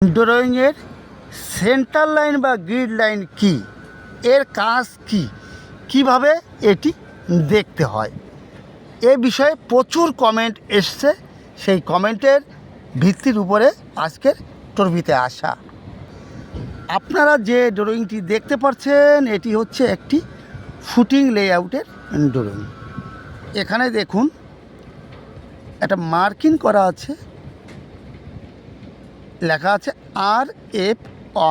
ড্রয়িংয়ের centre line বা grid line কি, এর কাজ কি, কিভাবে এটি দেখতে হয়, এ বিষয়ে প্রচুর কমেন্ট এসছে। সেই কমেন্টের ভিত্তির উপরে আজকের টপিতে আসা। আপনারা যে ড্রয়িংটি দেখতে পাচ্ছেন এটি হচ্ছে একটি ফুটিং লেআউটের ড্রয়িং। এখানে দেখুন একটা মার্কিং করা আছে, লেখা আছে RF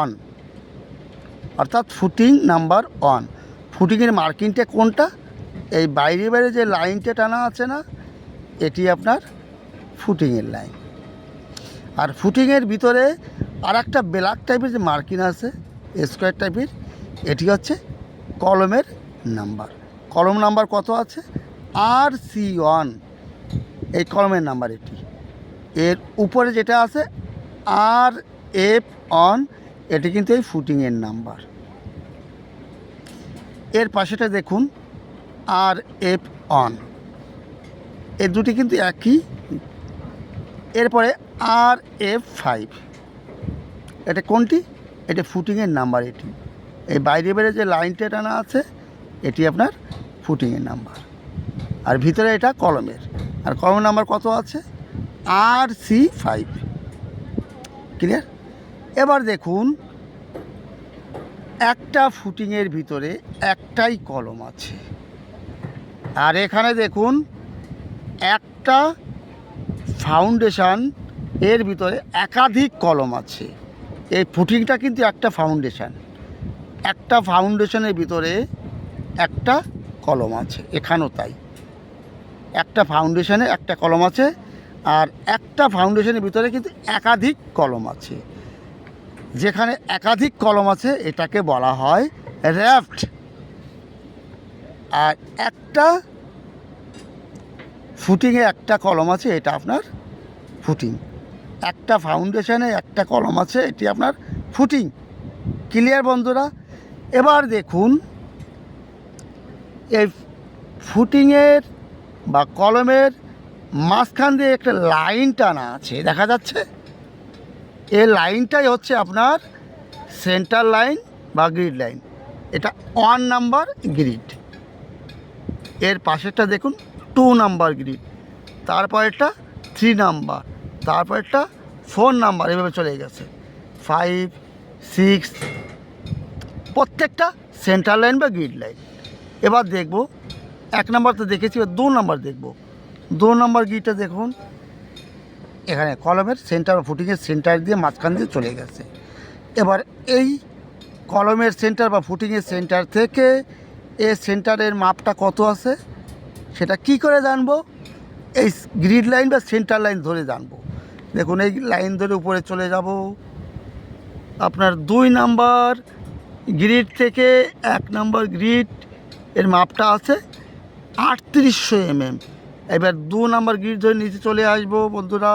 অন, অর্থাৎ ফুটিং নাম্বার 1। ফুটিংয়ের মার্কিংটা কোনটা? এই বাইরে বাইরে যে লাইনটা টানা আছে না, এটি আপনার ফুটিংয়ের লাইন। আর ফুটিংয়ের ভিতরে আর একটা ব্ল্যাক টাইপের যে মার্কিং আছে স্কোয়ার টাইপের, এটি হচ্ছে কলমের নাম্বার। কলম নাম্বার কত আছে? RC1, এই কলমের নাম্বার এটি। এর উপরে যেটা আছে RF অন, এটি কিন্তু এই ফুটিংয়ের নাম্বার। এর পাশেটা দেখুন RF অন, এই দুটি কিন্তু একই। এরপরে RF5, এটা কোনটি? এটা ফুটিংয়ের নাম্বার। এটি এই বাইরে বাইরে যে লাইনটা টানা আছে এটি আপনার ফুটিংয়ের নাম্বার। আর ভিতরে এটা কলমের। আর কলম নাম্বার কত আছে? RC5। ক্লিয়ার? এবার দেখুন একটা ফুটিংয়ের ভিতরে একটাই কলম আছে, আর এখানে দেখুন একটা ফাউন্ডেশন, এর ভিতরে একাধিক কলম আছে। এই ফুটিংটা কিন্তু একটা ফাউন্ডেশন, একটা ফাউন্ডেশনের ভিতরে একটা কলম আছে। এখানেও তাই, একটা ফাউন্ডেশনে একটা কলম আছে, আর একটা ফাউন্ডেশনের ভিতরে কিন্তু একাধিক কলম আছে। যেখানে একাধিক কলম আছে এটাকে বলা হয় র্যাফট। আর একটা ফুটিংয়ে একটা কলম আছে, এটা আপনার ফুটিং। একটা ফাউন্ডেশনে একটা কলম আছে, এটি আপনার ফুটিং। ক্লিয়ার বন্ধুরা? এবার দেখুন এই ফুটিংয়ের বা কলমের মাঝখান দিয়ে একটা লাইন টানা আছে, দেখা যাচ্ছে? এই লাইনটাই হচ্ছে আপনার সেন্টার লাইন বা গ্রিড লাইন। এটা 1 নাম্বার গ্রিড। এর পাশেরটা দেখুন 2 নাম্বার গ্রিড, তারপরেরটা 3 নাম্বার, তারপরেরটা 4 নাম্বার, এভাবে চলে গেছে 5, 6, প্রত্যেকটা সেন্টার লাইন বা গ্রিড লাইন। এবার দেখব 1 নাম্বার তো দেখেছি, এবার 2 নাম্বার দেখব। 2 নাম্বার গ্রিডটা দেখুন, এখানে কলমের সেন্টার বা ফুটিংয়ের সেন্টার দিয়ে মাঝখান দিয়ে চলে গেছে। এবার এই কলমের সেন্টার বা ফুটিংয়ের সেন্টার থেকে এই সেন্টারের মাপটা কত আছে সেটা কি করে জানবো? এই গ্রিড লাইন বা সেন্টার লাইন ধরে জানবো। দেখুন এই লাইন ধরে উপরে চলে যাব, আপনার 2 নাম্বার গ্রিড থেকে 1 নাম্বার গ্রিড এর মাপটা আছে 3800 mm। এবার 2 নাম্বার গ্রিড ধরে নিচে চলে আসবো বন্ধুরা।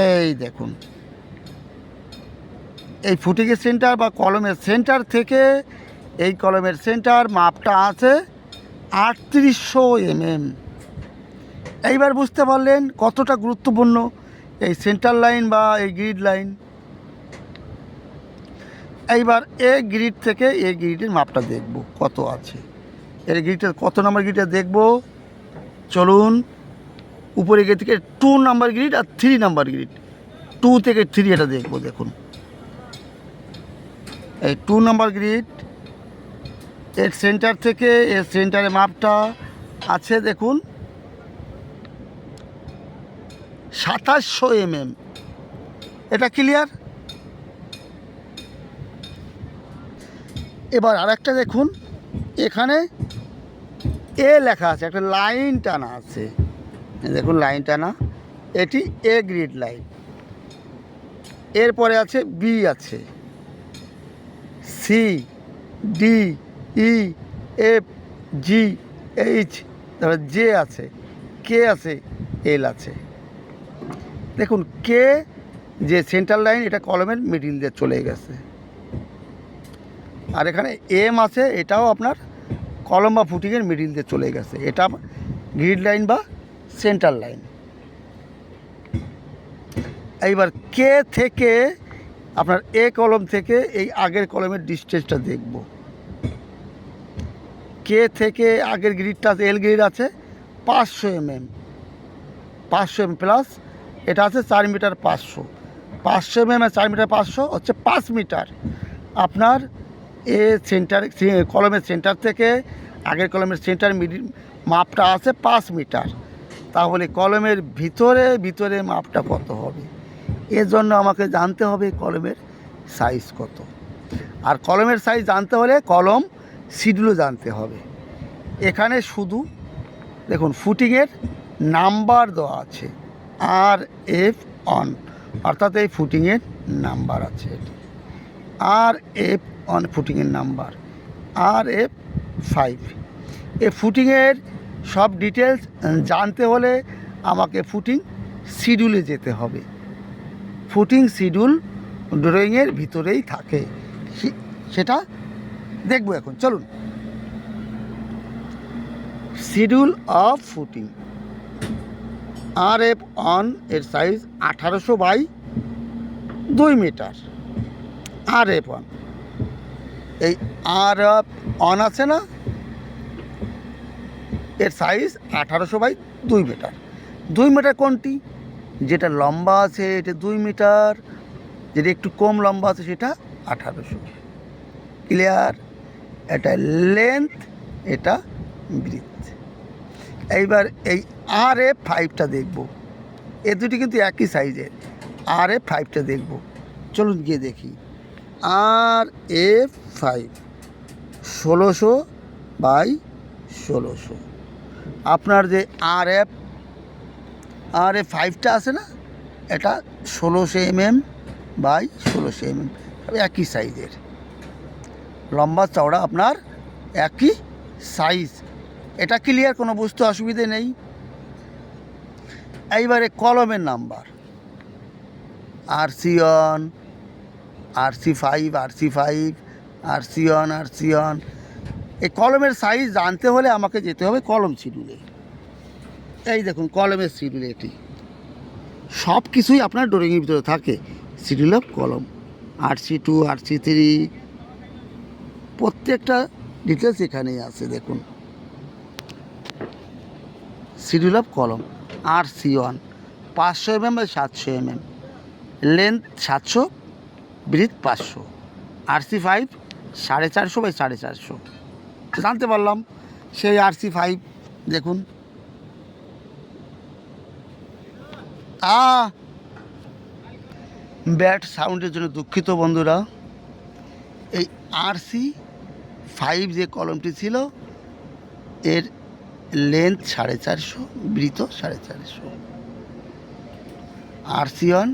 এই দেখুন এই ফুটিংয়ের সেন্টার বা কলমের সেন্টার থেকে এই কলমের সেন্টার মাপটা আছে 3800 mm। এইবার বুঝতে পারলেন কতটা গুরুত্বপূর্ণ এই সেন্টার লাইন বা এই গ্রিড লাইন। এইবার এই গ্রিড থেকে এই গ্রিডের মাপটা দেখব কত আছে। এর গ্রিডটা কত নাম্বার গ্রিডটা দেখব, চলুন। উপরে গিয়ে থেকে 2 নাম্বার গ্রিড আর 3 নাম্বার গ্রিড, 2 থেকে 3 এটা দেখব। দেখুন এই 2 নাম্বার গ্রিড, এর সেন্টার থেকে এর সেন্টারের মাপটা আছে দেখুন 2700 mm। এটা ক্লিয়ার? এবার আরেকটা দেখুন, এখানে এ লেখা আছে, একটা লাইন টানা আছে, দেখুন লাইন টানা, এটি এ গ্রিড লাইন। এরপরে আছে বি আছে, সি, ডি, ই, এফ, জি, এইচ, তারপরে জে আছে, কে আছে, এল আছে। দেখুন কে যে সেন্টার লাইন, এটা কলমের মিডিল দিয়ে চলে গেছে। আর এখানে এম আছে, এটাও আপনার কলম বা ফুটিংয়ের মিডিল দিয়ে চলে গেছে, এটা গ্রিড লাইন বা সেন্টার লাইন। এইবার কে থেকে আপনার এ কলম থেকে এই আগের কলমের ডিস্টেন্সটা দেখব। কে থেকে আগের গ্রিডটা আছে, এল গ্রিড আছে 500 mm, 500 mm প্লাস এটা আছে 4 মিটার 500, 500 mm আর 4 মিটার 500 হচ্ছে 5 মিটার। আপনার এ সেন্টার কলমের সেন্টার থেকে আগের কলমের সেন্টার মাপটা আছে 5 মিটার। তাহলে কলমের ভিতরে মাপটা কত হবে? এর জন্য আমাকে জানতে হবে কলমের সাইজ কত। আর কলমের সাইজ জানতে হলে কলম শিডিউলও জানতে হবে। এখানে শুধু দেখুন ফুটিংয়ের নাম্বার দেওয়া আছে RF1, অর্থাৎ এই ফুটিংয়ের নাম্বার আছে, এটি RF1 ফুটিংয়ের নাম্বার, RF5। এই ফুটিংয়ের সব ডিটেলস জানতে হলে আমাকে ফুটিং শিডিউলে যেতে হবে। ফুটিং শিডিউল ড্রয়িংয়ের ভিতরেই থাকে, সেটা দেখব এখন। চলুন, শিডিউল অফ ফুটিং। RF1 এর সাইজ 1800 বাই 2 মিটার। RF1 এই RF1 আছে না, এর সাইজ 1800 বাই 2 মিটার। 2 মিটার কোনটি? যেটা লম্বা আছে এটা 2 মিটার, যেটা একটু কম লম্বা আছে সেটা 1800। ক্লিয়ার? এটা লেন্থ, এটা ব্রিথ। এইবার এই RF5টা দেখব। এ দুটি কিন্তু একই সাইজের। RF5টা দেখব, চলুন গিয়ে দেখি। RF5 1600 by 1600। আপনার যে RF5টা আছে না, এটা 1600 mm বাই 1600 mm, একই সাইজের। লম্বা চওড়া আপনার একই সাইজ। এটা ক্লিয়ার, কোনো বুঝতে অসুবিধে নেই। এইবারে কলমের number RC1, RC5, RC5, RC1, RC1। এই কলমের সাইজ জানতে হলে আমাকে যেতে হবে কলম শিডিউলে। এই দেখুন কলমের শিডিউল, এটি সব কিছুই আপনার ড্রয়িংয়ের ভিতরে থাকে। শিডিউল অফ কলম, RC2, RC3, প্রত্যেকটা ডিটেলস এখানেই আছে। দেখুন শিডিউল অফ কলম। RC1 500 mm by 700 mm, length 700, breadth 500। RC5 450 বাই 450। জানতে পারলাম সেই RC5। দেখুন ব্যাড সাউন্ডের জন্য দুঃখিত বন্ধুরা। এই RC5 যে কলমটি ছিল এর লেন্থ 450, ব্রিথ 450। RC1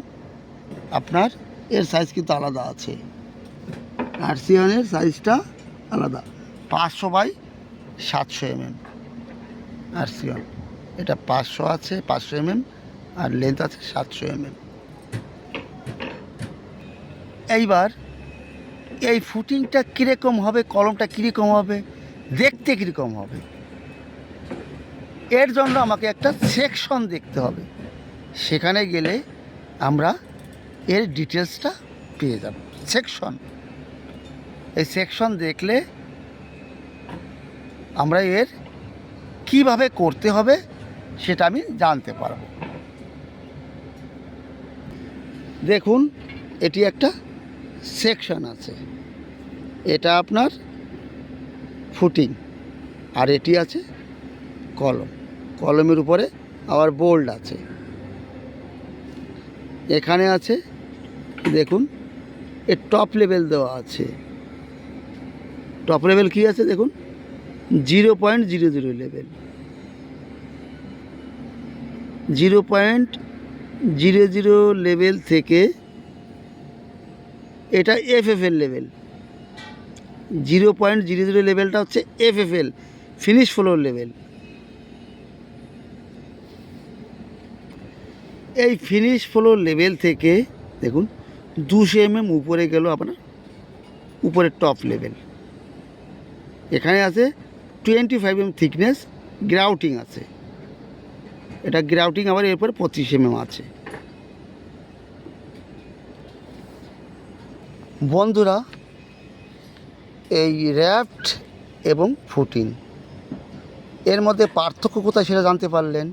আপনার এর সাইজ কিন্তু আলাদা আছে। RC1 এর সাইজটা আলাদা, 500 বাই 700 mm। RC1 এটা 500 আছে, 500 mm, আর লেন্থ আছে 700 mm। এইবার এই ফুটিংটা কীরকম হবে, কলমটা কীরকম হবে, দেখতে কীরকম হবে, এর জন্য আমাকে একটা সেকশন দেখতে হবে। সেখানে গেলে আমরা এর ডিটেলসটা পেয়ে যাব। সেকশন, এই সেকশন দেখলে আমরা এর কিভাবে করতে হবে সেটা আমি জানতে পারব। দেখুন এটি একটা সেকশন আছে, এটা আপনার ফুটিং, আর এটি আছে কলম। কলমের উপরে আবার বোল্ড আছে। এখানে আছে দেখুন এর টপ লেভেল দেওয়া আছে। টপ লেভেল কী আছে দেখুন, 0.00 লেভেল, 0.00 লেভেল থেকে এটা FFL লেভেল। 0.00 লেভেলটা হচ্ছে FFL, ফিনিশ ফ্লোর লেভেল। এই ফিনিশ ফ্লোর লেভেল থেকে দেখুন 200 mm উপরে গেল আপনার উপরের টপ লেভেল। এখানে আছে 25 mm থিকনেস, গ্রাউটিং আছে। এটা গ্রাউটিং আবার এরপরে 25 mm আছে। বন্ধুরা, এই র্যাফট এবং ফুটিং এর মধ্যে পার্থক্য কোথায় সেটা জানতে পারলেন।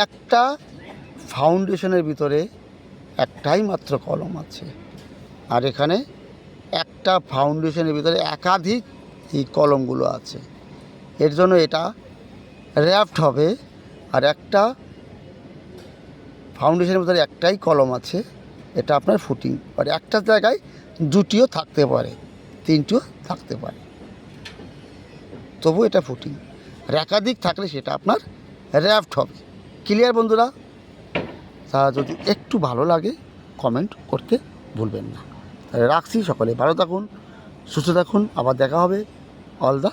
একটা ফাউন্ডেশনের ভিতরে একটাই মাত্র কলম আছে, আর এখানে একটা ফাউন্ডেশনের ভিতরে একাধিক এই কলমগুলো আছে। এর জন্য এটা র্যাফট হবে। আর একটা ফাউন্ডেশনের ভিতরে একটাই কলম আছে, এটা আপনার ফুটিং। আর একটা জায়গায় দুটিও থাকতে পারে, তিনটিও থাকতে পারে, তবু এটা ফুটিং। আর একাধিক থাকলে সেটা আপনার র্যাফট হবে। ক্লিয়ার বন্ধুরা? তা যদি একটু ভালো লাগে কমেন্ট করতে ভুলবেন না। তাহলে রাখছি, সকলে ভালো থাকুন, সুস্থ থাকুন, আবার দেখা হবে। All the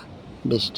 best.